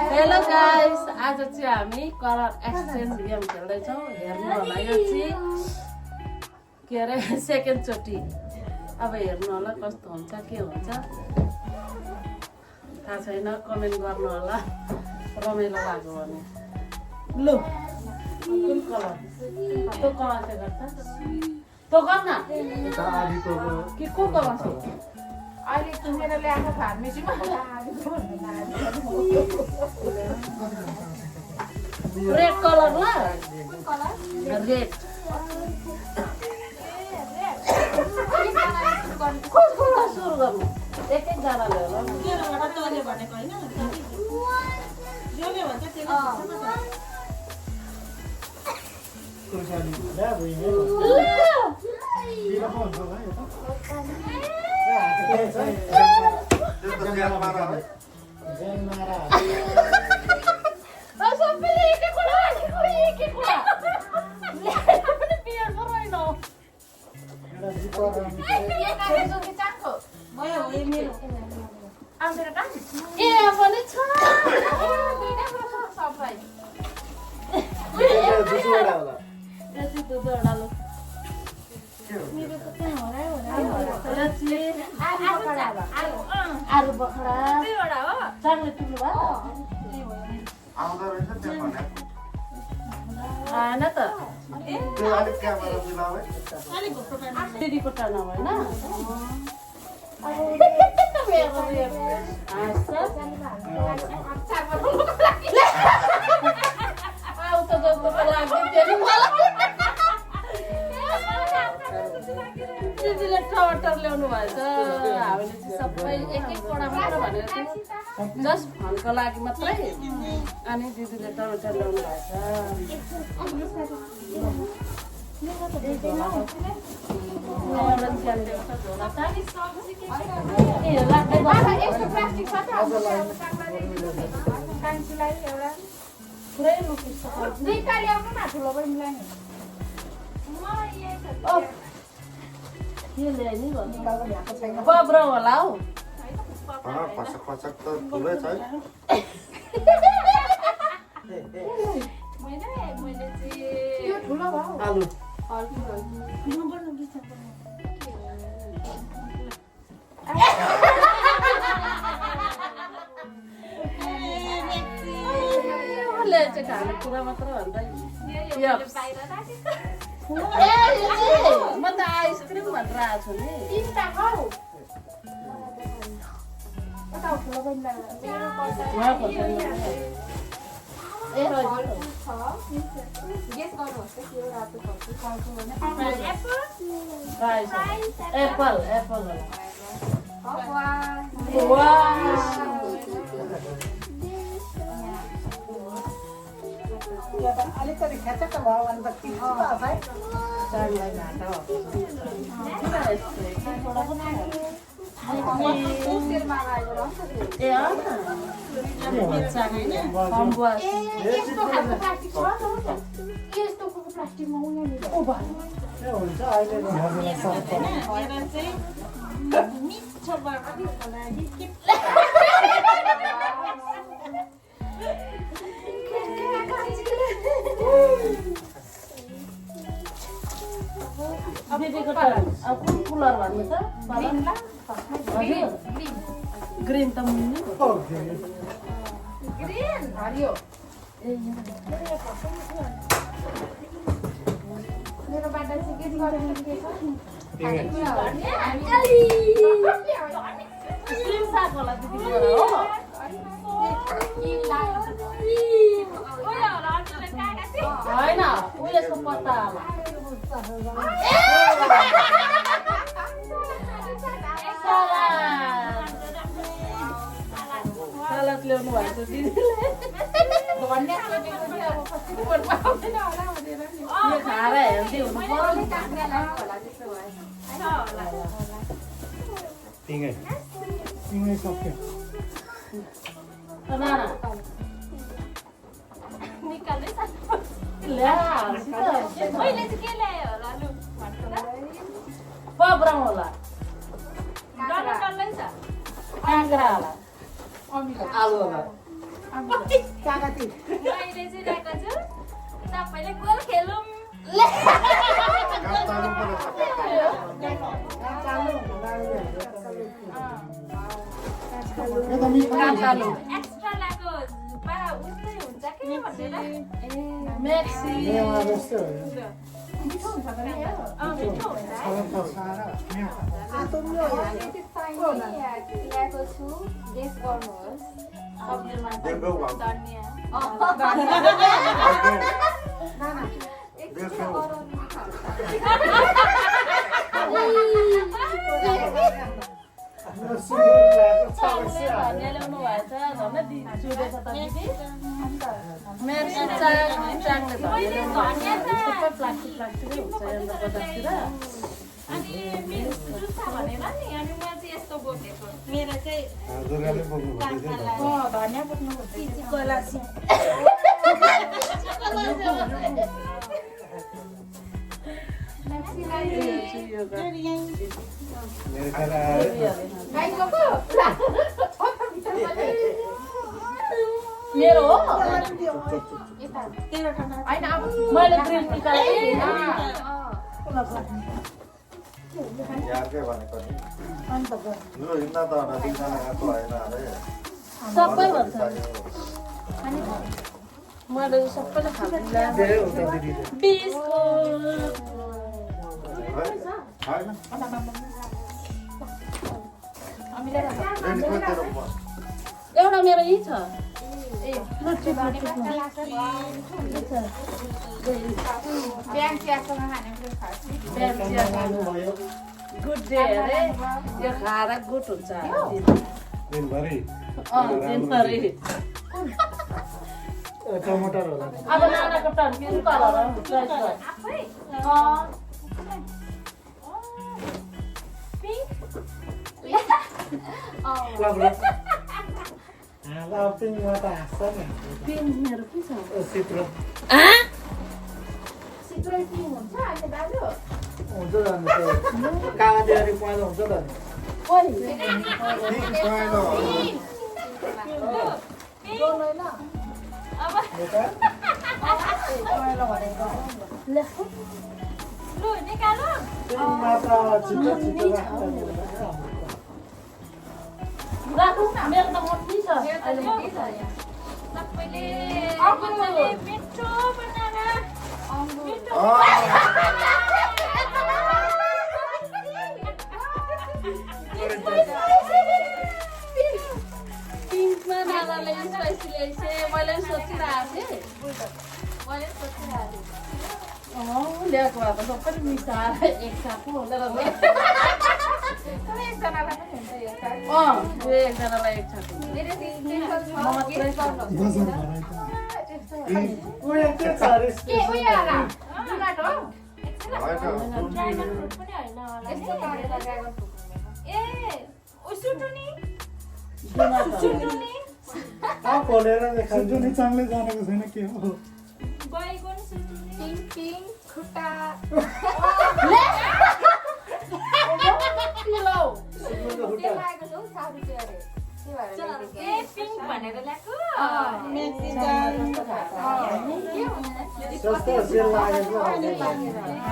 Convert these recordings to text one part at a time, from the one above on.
Hello guys, आज चाहिँ हामी कलर एक्सचेन्ज गेम खेल्दैछौँ। हेर्नु होला, यो चाहिँ के अरे सेकेन्ड चोटि। अब हेर्नु होला कस्तो हुन्छ, के हुन्छ थाहा छैन। कमेन्ट गर्नु होला रमाइलो लाग्यो भने। लु कुन कलर त्यो कलर चाहिँ गर्छ त्यो गर्न कि को कलर छ अहिले तिमीले ल्याएको फार्मेसीमा रेड कलर ल रेड सुरु गर्नु एक एकजनाले होला आलु बखरा चांगले तुल्नु भयो आएन त दिदीको टर्न होइन दिदीले टमाटर ल्याउनु भएछ। हामीले चाहिँ सबै एक एकवटा मात्र भनेर जस्ट फनको लागि मात्रै। अनि दिदीले टमाटर ल्याउनु भएछ। पुरै लुकिस बब्रो होला हौ खाने कुरा मात्र भन्दै म त आइसक्रिम भनेर आएको छु नि एप्पल एप्पल अलिकति खेचेको भयो भने त दिदीको टर्न। अब कुन कलर भन्नु त ग्रीन त मुनि ग्रीन हरियो मेरो बाटा चाहिँ के गर्नु के छ स्लिम साग होला दिदीको हो होइन उयसको पत्ता होला सलाद ल्याउनु भएछ दिदीले खाएर हेल्दी हुनु पब्राउन होला काँक्रा होला आलु होला कागती मैले चाहिँ ल्याएको छु तपाईँले गोल खेलौँ एक्स्ट्रा ल्याएको उस्तै हुन्छ कि भनेर मेक्सी मिठो हुन्छ त नि यो मिठो हुन्छ ल्याएको छु गेस गर्नुहोस् धनिया धनिया ल्याउनु भएछ धनिया चुडेछ त दिदी मेक्सी चाङले धनिया ल्याउनु भएछ सबै प्लास्टिक प्लास्टिकै हुन्छ यता बजारतिर अनि मेरो जुत्ता भनेर नि अनि म चाहिँ यस्तो बोकेको मेरो चाहिँ धनिया बोक्नु गलासी मेरो हो होइन अब मैले ग्रिन टी यारकै भनेको नि लु हिँड्न त दुईजना आएको होइन अरे सबै भन्छ मैले सबैले खाँदिनँ बिस्कुट होइन एउटा मेरो यही छ बिहान चियासँग खाने कुरा खान्छु गुड डे अरे यो खाएर गुड हुन्छ दिनभरि दिनभरि टमाटर होला अब नानाको टर्न कुन कलर हो चोइस गर पिङमा त हाँस्छ नि पिङ्क मेरो के छ चित्र सित्रो पिङ हुन्छ अहिले दाजु हुन्छ जानु त्यो काला दिवाली पहेँलो हुन्छ त लु निकालौ पिङमा त छिटो छिटो राखौँ न मेरो त मोटी छ अहिले सबैले मजाले मिठो बनाएर मिठो पिङ्कमा नानाले स्पाइसी ल्याइसे मैले सोचिरहेको थिएँ ल्याएको भए त सबै मिसाएर एकसाथ हुँदैन एकजनालाई पनि हुन्छ यो कार्ड यो एकजनालाई एकसाथ मेरो गेस गर्नुहोस् उयो के छ अरे के उयो होला डुनट हो ड्रागन फ्रुट पनि होइन होला यस्तो तरेर ड्रागन फ्रुट ए ओ सुटुनी खोलेर देखाउँछु नि चाङले जानेको छैन के हो बैगुन सुटुनी पिङ पिङ खुट्टा सुन्नुको त्यो खुट्टा लागेको छ 60 रुपैयाँ अरे के भएर ल्याएको? ए पिङ्क भनेर ल्याएको सस्तो सेल लागेको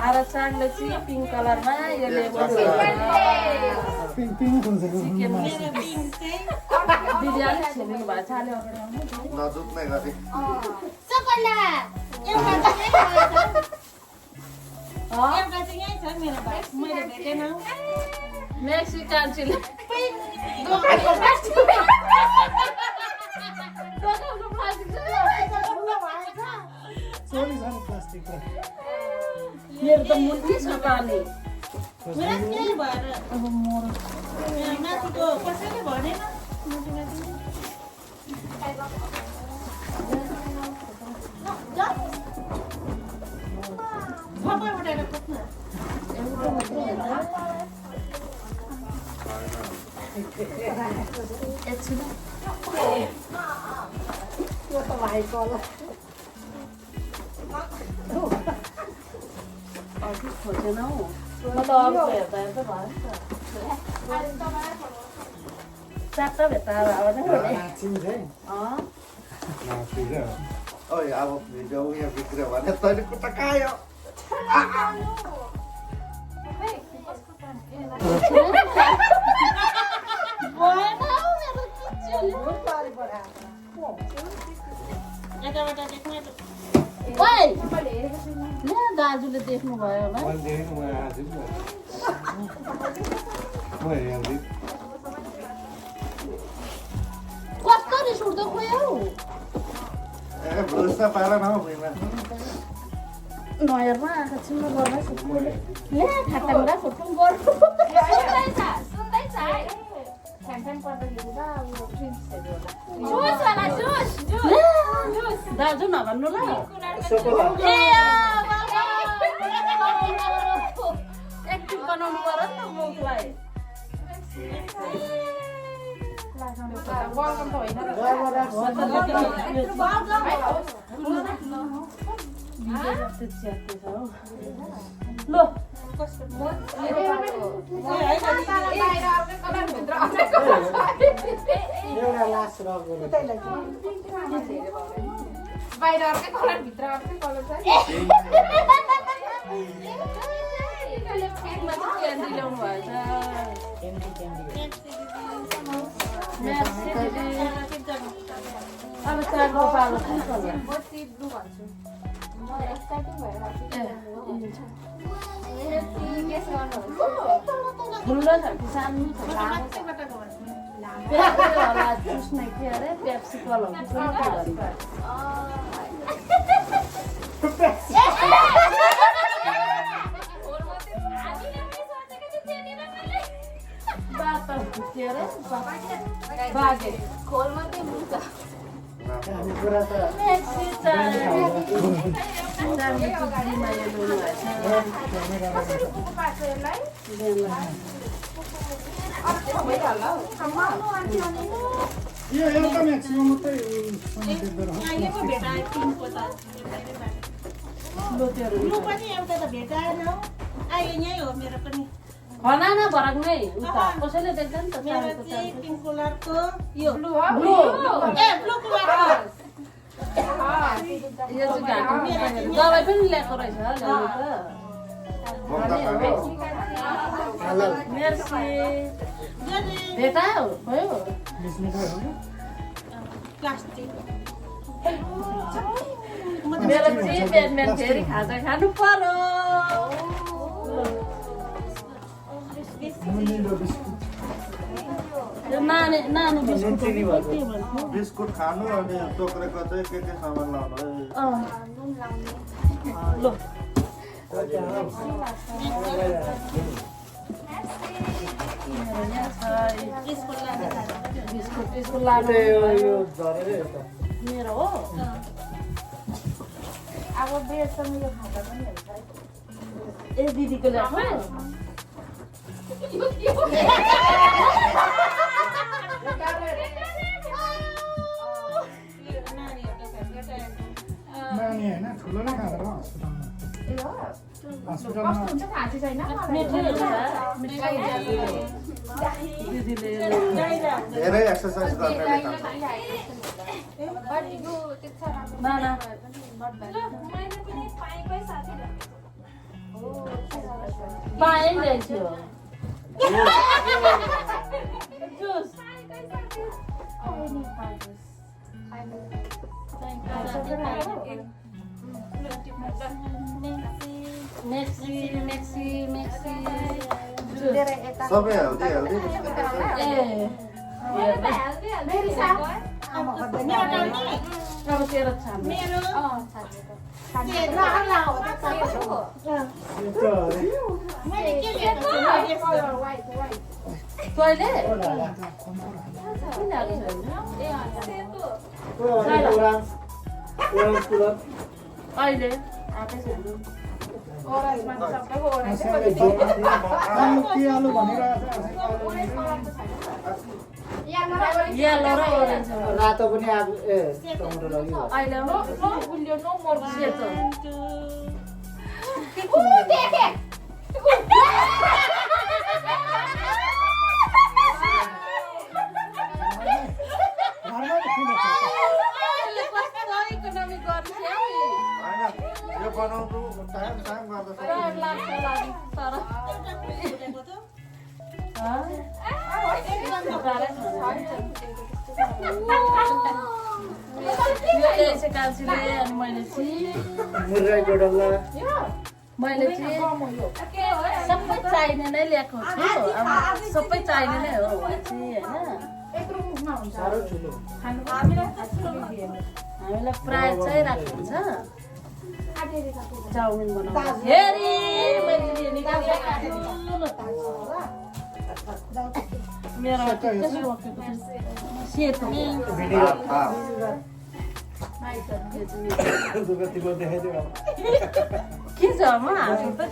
आएर चाङले चाहिँ पिङ्क कलरमा यो लेबल पिङ पिङ हुन्छ दिदी अलिक छिमेको भए छाल्यो नजुत्ने गरी मेक्सिकन चिली सोनी छ नि प्लास्टिक त मेरो त मुर्ती छ पानी त्यो त भाइको होला अघि खोजेन हौ म त अरूको हेर्दा हेर्दा भयो नि त चारवटा भेट्टा नाचिन्छ है ओइ अब भिडियो उयो बिग्रियो भने तैँले कुटा कायो दाजुले देख्नु भयो होला कस्तो रिस उठ्दो खोयो ए भुस्ता पार न भुइँमा नहेर्न आँखा छिम्म गर्न ले खाटाङ्गा फुटुङ गर्नु सुन्दैछ फ्यान पर्दाखेरि त अब ड्रिङ्क्सहरू होला दाजु नभन्नु ल एक्टिभ बनाउनु पर्यो नि त मुखलाई वेलकम त होइन ल एउटा लास्ट रक गर्नु बाहिर अर्कै कलर भित्र अर्कै कलर छ ल्याउनु भएछ अब चारको पालो कुन कलर म सी ब्लू भन्छु म एक्साइटिङ भएर ठुलो छ कि सानो छ होला चुस्ने के अरे पेप्सिकल हो बाजे खोल मात्रै मुन्छ हामी पुरा त यो एउटा म्याक्सिमम मात्रै खनाना भरक नै उता कसैले देख्छ नि त ब्लू यो चाहिँ दबाई पनि ल्याएको रहेछ मेर्सी भेटायो भयो मेरो चाहिँ बिहान फेरि खाजा खानु पर्यो नानो बिस्कुट खानु अनि टोक्रेको चाहिँ के सामान लाउनु ल बिस्कुट लानु यो झरेर एउटा मेरो हो अब बेडसँग यो खाँदा पनि हुन्छ ए दिदीको ल्याएको नानी होइन ठुलो नै खाँदैन हस्पिटलमा कस्तो हुन्छ थाहा चाहिँ छैन मिठै हुन्छ दिदीले धेरै एक्सर्साइज गर्नेले खान्छ नाना पाएँ नि थियो जुस मेक्सी सबै हेल्दी हेल्दी ए अब तेरो छाम तैँले अहिले आलु येलो र ओरेन्ज रातो पनि अब ए टमाटर लग्यो अहिले नो मोर सेतो घरमा किन बनाउनु टाइम गर्दा कान्छीले अनि मैले चाहिँ सबै चाहिने नै ल्याएको छु अब सबै चाहिने नै हो चाहिँ होइन हामीलाई प्राय चाहिँ राख्नु हुन्छ चाउमिन बनाउँदा मेरो सेतो के छ म हाँस्नु त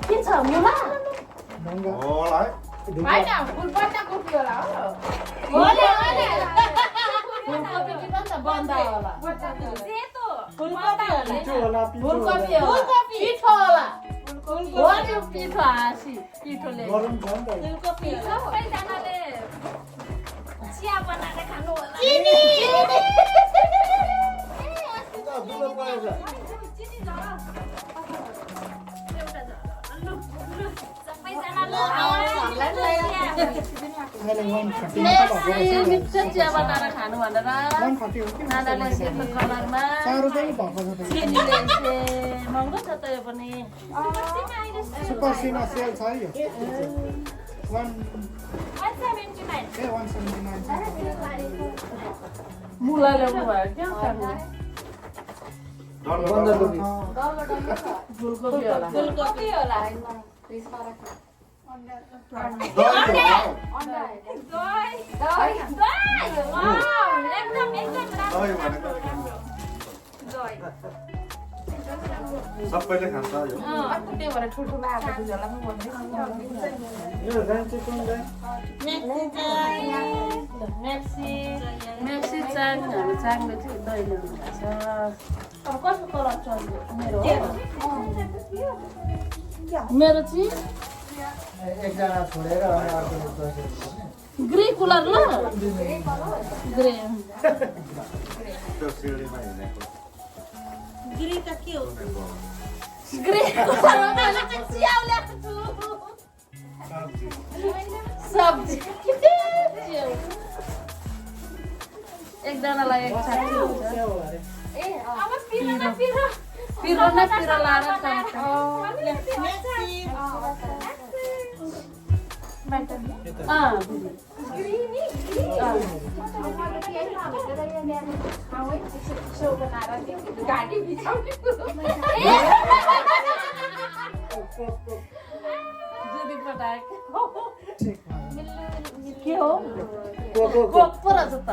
के छ मुला पिठो हाँसी पिठोले सबैजनाले चिया बनाएर खानु होला मिठो चिया बनाएर खानु भनेर नानाले सेतो कलरमा चिनीले महँगो छ त यो पनि सुपर सिमा सेल छ यो 179 मुला ल्याउनु भयो क्या फुलकोपी होला सबैले खान्छ मेक्सी चाङ हामी चाङले चाहिँ दही ल्याउनु भएको छ अब कस्तो कलर चल्यो मेरो चाहिँ एकजना छोडेर अनि अर्को ग्रे कलर ल ग्रे त्यो सिँढीमा हिँडेको ग्रे त के हो ग्रे कलरमा मैले चाहिँ च्याउ ल्याएको छु सब्जी एकजनालाई एक छाती हुन्छ पिरो न पिरो लाएर के हो कोको रहेछ त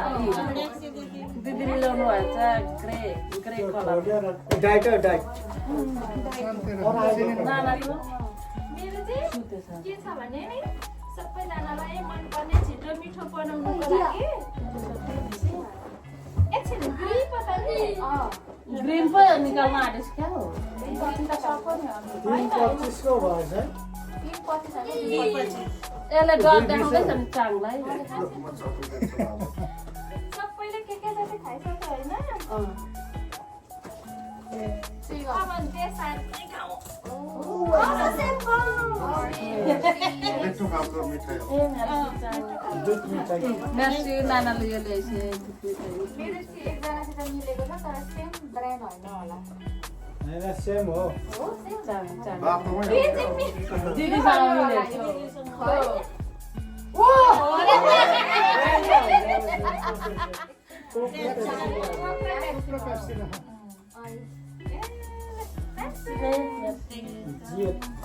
दिदीले ल्याउनु भएछ ग्रे ग्रे कलर डाइट नानाको मेरो चाहिँ के छ भने नि सबैजनालाई मनपर्ने छिटो मिठो बनाउनुको लागि एकछिन ग्रिन पता नि ग्रिन पो निकाल्न आँटेछ क्या हो यसले डर देखाउँदैछ नि चाङलाई सबैले के जति खाइसक्यो होइन अब देश साथै खाऊ मिठो खालको मिठाई हो मेर्सी नानाले यो ल्याएछ मेरो चाहिँ एकजनासित मिलेको छ तर सेम ब्रान्ड होइन होला सेम हो बाफ्रोमै दिदीसँग मिलेछ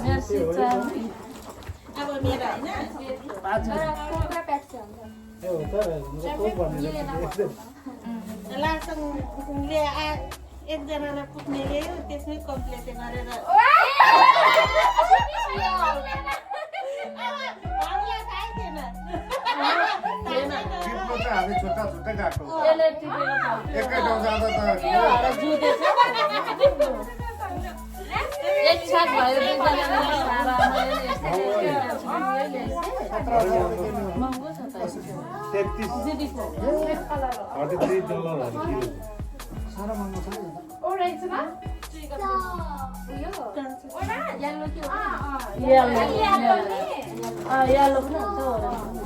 मेर्सी चाङ अब मेरो होइन हजुर कोब्रा प्याक छ ए हो त को भनेर लास्टले एकजनालाई पुग्ने ल्यायो त्यसमै कम्प्लिट गरेर हामीलाई थाहै थिएन टिप्नु त हामी छुट्टा छुट्टै गएको यसले टिपेर खाऊ। एकै ठाउँ जाँदा त के भएर जुधेछ? एक साथ भएर दुईजनाले सारा मैले यस्तै महँगो छ त 33 दिदीको $43 किलो सारा महँगो छ नि ओरेन्ज ना येलो के हो yellow पनि हुन्छ orange पनि।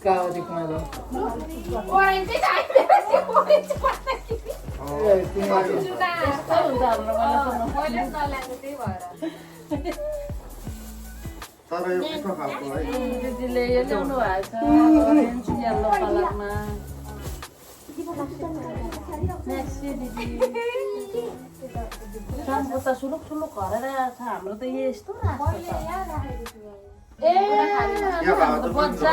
कागजी कुमार ओरेन्ज चाहिँ चाहिँदैन ओरेन्ज पत्ता कि जुना यस्तै हुन्छ हाम्रो मैले नल्याएको त्यही भएर तर यो पिठो खालको है दिदीले यो ल्याउनु भएको छ orange yellow कलरमा। Merci दिदी। सामको त सुलुक सुलुक गरेर आएको छ हाम्रो त यस्तो राख्छ मैले यहाँ राखेको छु ए हाम्रो बच्चा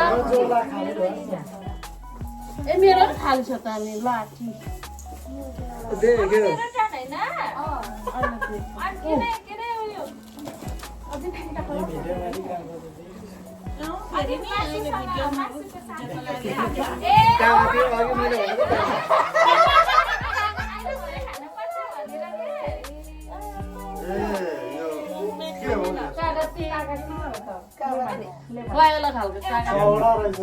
ए मेरो पनि खाली छ त अनि लाठी मेरो टान हैन अहिले अनि के रे उयो गएला खालको कागज चौडा रहेछ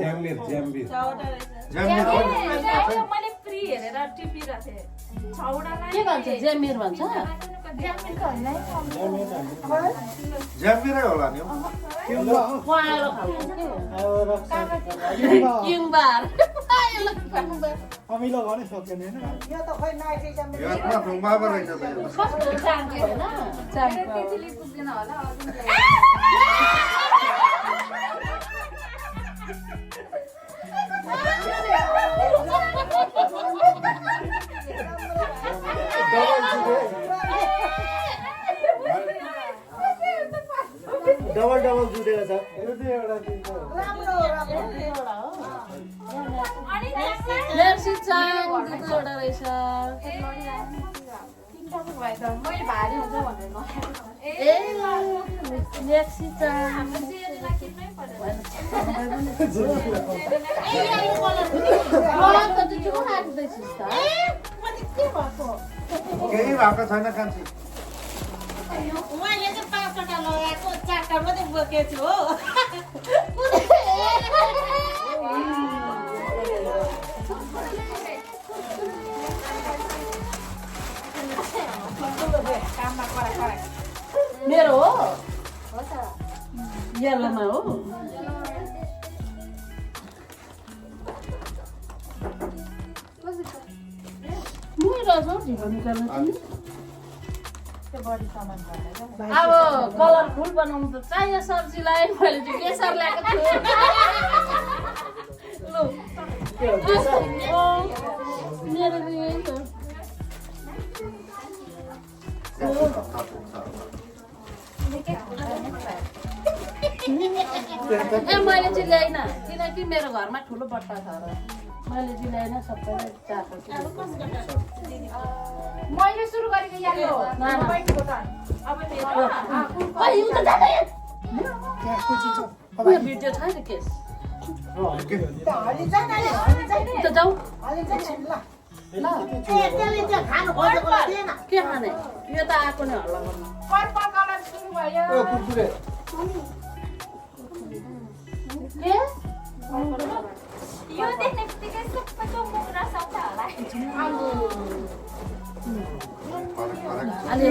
मैले प्री हेरेर टिपिरहेको थिएँ छौडालाई के भन्छ जेमिर भन्छ ज्यामिरै होला नि हौ। पहेँलो खालको के किङबार पहेँलो किङबार अमिलो भने सकेन हैन यो आत्मा ढुङ्गामा रहेछ त यो। कस्तो चाङ्को होइन चाङ्को त्यतिले पुग्दैन होला डबल डबल जुडेको छ यो चाहिँ एउटा दिन्छ मेर्सी चाङ दुईवटा रहेछ मैले भारी हुन्छ भनेर नखाएको ए मेर्सी चाङ केही भएको छैन कान्छी उहाँले चाहिँ 5 वटा लगाएको 4टा मात्रै बोकेको छु हो मेरो हो येल्लोमा हो मेरो छ ढिलो निकाल्नु तिमी अब कलरफुल बनाउनु त चाहियो सब्जीलाई मैले चाहिँ बेसार ल्याएको छु मेरो यही हो ए मैले चाहिँ ल्याइनँ किनकि मेरो घरमा ठुलो बट्टा छ र मैले चाहिँ ल्याइनँ सबैले चाको मैले सुरु गरेको याद हो बैठको त अब मेरो भिडियो छैन केस त जाऊ ल के खाने यो त आएको नै हल्ला गर्नु पर्पल कलर सुरु भयो कुरकुरे के यो देख्ने बित्तिकै सबैको मुख नसक्छ होला अलि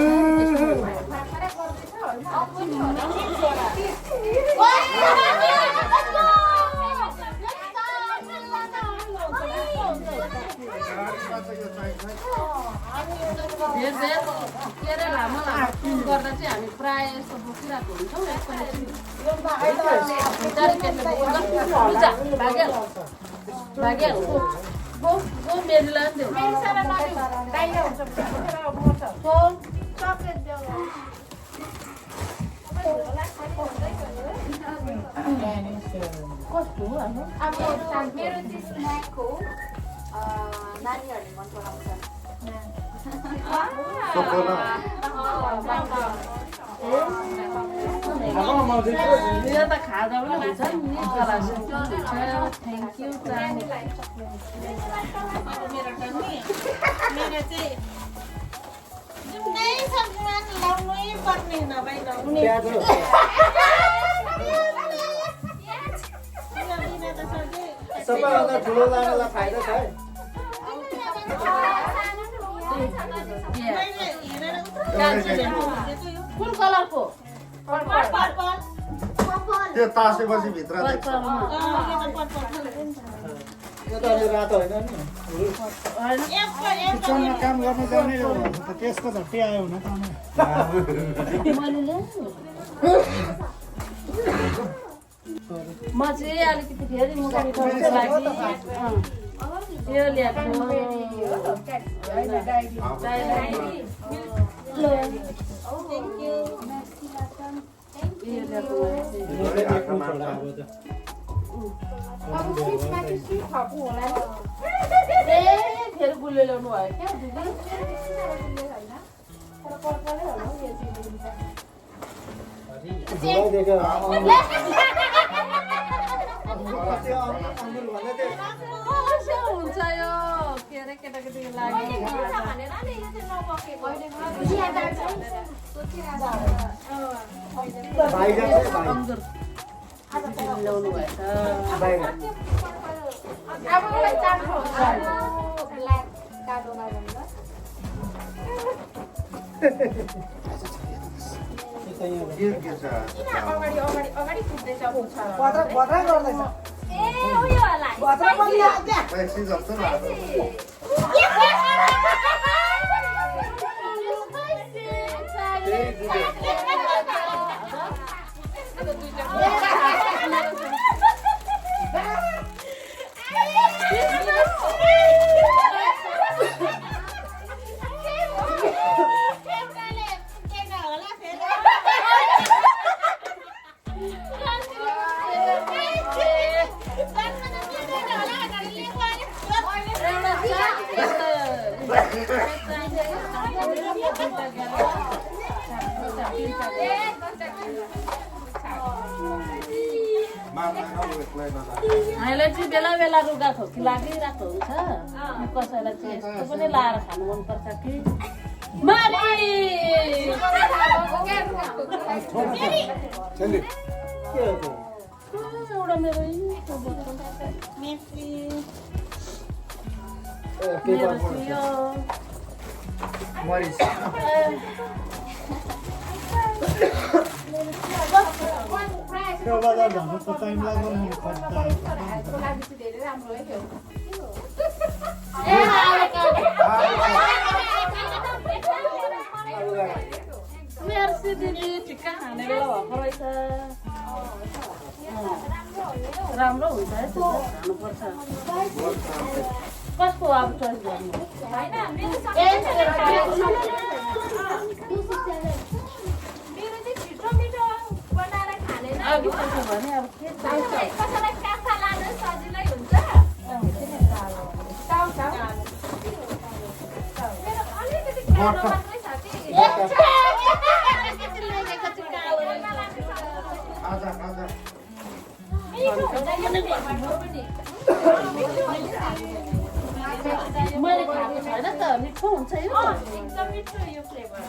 धेर के अरे लामो लामो गर्दा चाहिँ हामी प्रायः यस्तो बोकिरहेको हुन्छौँ भाग्याल गो मेरीलाई पनि देऊ बाहिर हुन्छ चक्लेट देऊ कस्तो हो अब अब मेरो चाहिँ स्न्याक हो नानीहरूले मन पराउँछ यो त खाँदा पनि हुन्छ नि थ्याङ्क यू मेरो चाहिँ जुनै सब्जीमा लाउनै पर्ने नभए लाउने सबैभन्दा ठुलो लानेलाई फाइदा छ है कुन कलरको त्यो तासेपछि भित्र यो त अलि रातो होइन नि किचनमा काम गर्न जाने त त्यसको झट्टै आयो हुन म चाहिँ अलिकति फेरि मुख मिठाउनुको लागि यो ल्याएको फेरि गुलियो ल्याउनु भयो क्या हुन्छ यो के अरे केटाकेटीको लागि ल्याउनु भएछ अब मलाई चाख्नु ब्ल्याक कालोमा अगाडि फुट्दैछ ए उयो होला मैक्सी जस्तो लाग्छ हामीलाई चाहिँ बेला बेला रुगा खोकी लागिरहेको हुन्छ कसैलाई चाहिँ यस्तो पनि लाएर खानु मनपर्छ कि एउटा मेरो बजार भन्नु त टाइम लाग्दैन नि धेरै राम्रो है त्यो मेरो दिदी टिक्का खाने बेला भएको रहेछ राम्रो हुन्छ है त्यो खानुपर्छ कसको अब चोइस गर्नु मेरो चाहिँ छिटो मिठो बनाएर खानेर अघि त्यसो भने अब के कसैलाई काँचा लानु सजिलै हुन्छ मेरो अलिकति कालो मात्रै छ कि मिठो हुन्छ यो पनि मैले खाएको छैन त मिठो हुन्छ यो एकदम मिठो यो फ्लेभर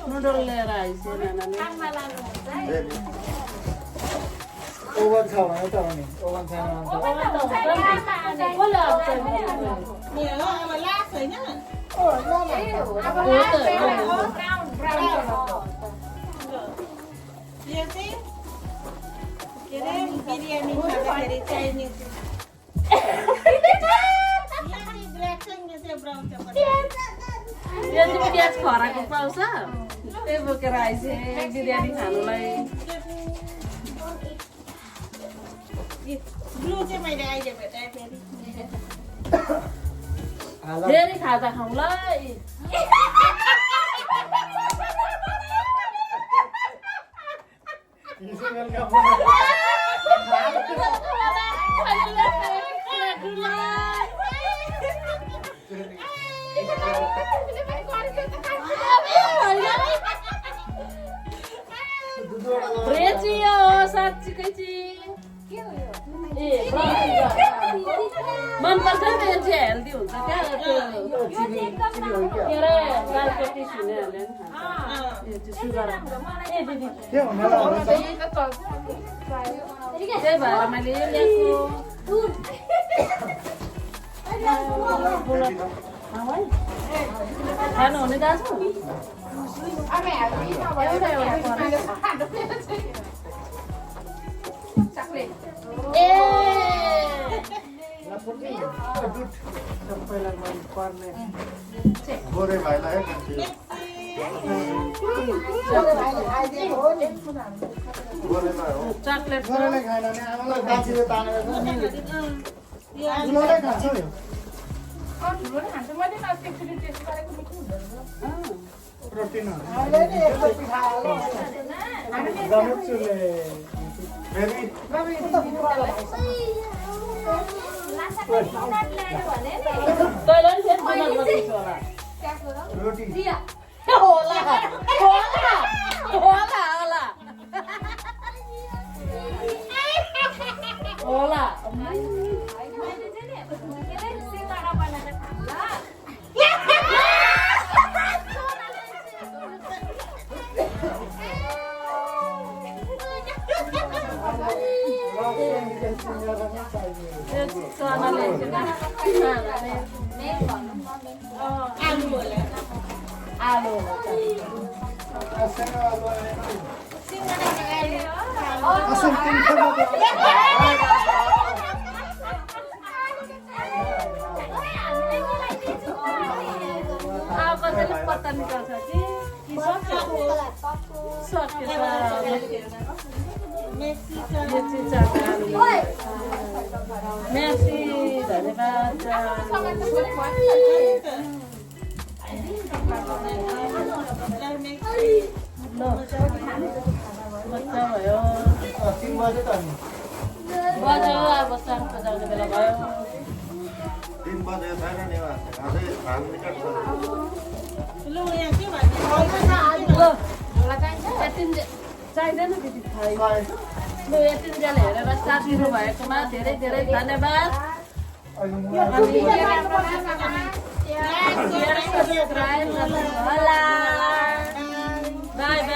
नुडल लिएर आइस नानाले काममा लानुहुन्छ है ओभन छ भने त हो नि ओभन छैन भने त कसले आउँछ मेरो अब लास होइन यो चाहिँ के अरे बिरयानी खाँदाखेरि चाहिने ब्ल्याक चाहिँ त्यो ब्राउन यो चाहिँ प्याज खराको पाउँछ त्यही बोकेर आइस बिरयानी खानुलाई ब्लू चाहिँ मैले अहिले भेटाएँ फेरि धेरै खाजा खाउँला बेलुका ब्रेचियो हो साँच्चीकै चाहिँ ए मनपर्छ नि यो चाहिँ हेल्दी हुन्छ क्या के अरे डायबेटिस हुनेहरूले नि खान्छ यो चाहिँ सुगर ए दिदी के हुनेला हुन्छ त्यही भएर मैले यो ल्याएको खानु हुने दाजु सबैलाई मन पर्ने गोरे भाइलाई खान्छु गोरेलाई हो चकलेट छोराले खाएन भने आमालाई बाँचेर तानेर ठुलोले खान्छ यो प्रोटिन गमेचुले फेरि तैँले नि फेरि बिमार बसिस् होला रोटी होला होला होला होला होला आलु कसैले पत्ता निकाल्छ कि सक्यो मेसी धन्यवाद बच्चा भयो 3 बजे त बज्यो अब साग बजाउने बेला भयो 3 बजे छैन नि अझै धान निकट छ ल चाहिँदैन दिदी खाइ ल यतिन्जेल हेरेर साथ दिनु भएकोमा धेरै धेरै धन्यवाद सब्सक्राइब गर्नु होला बाई बाई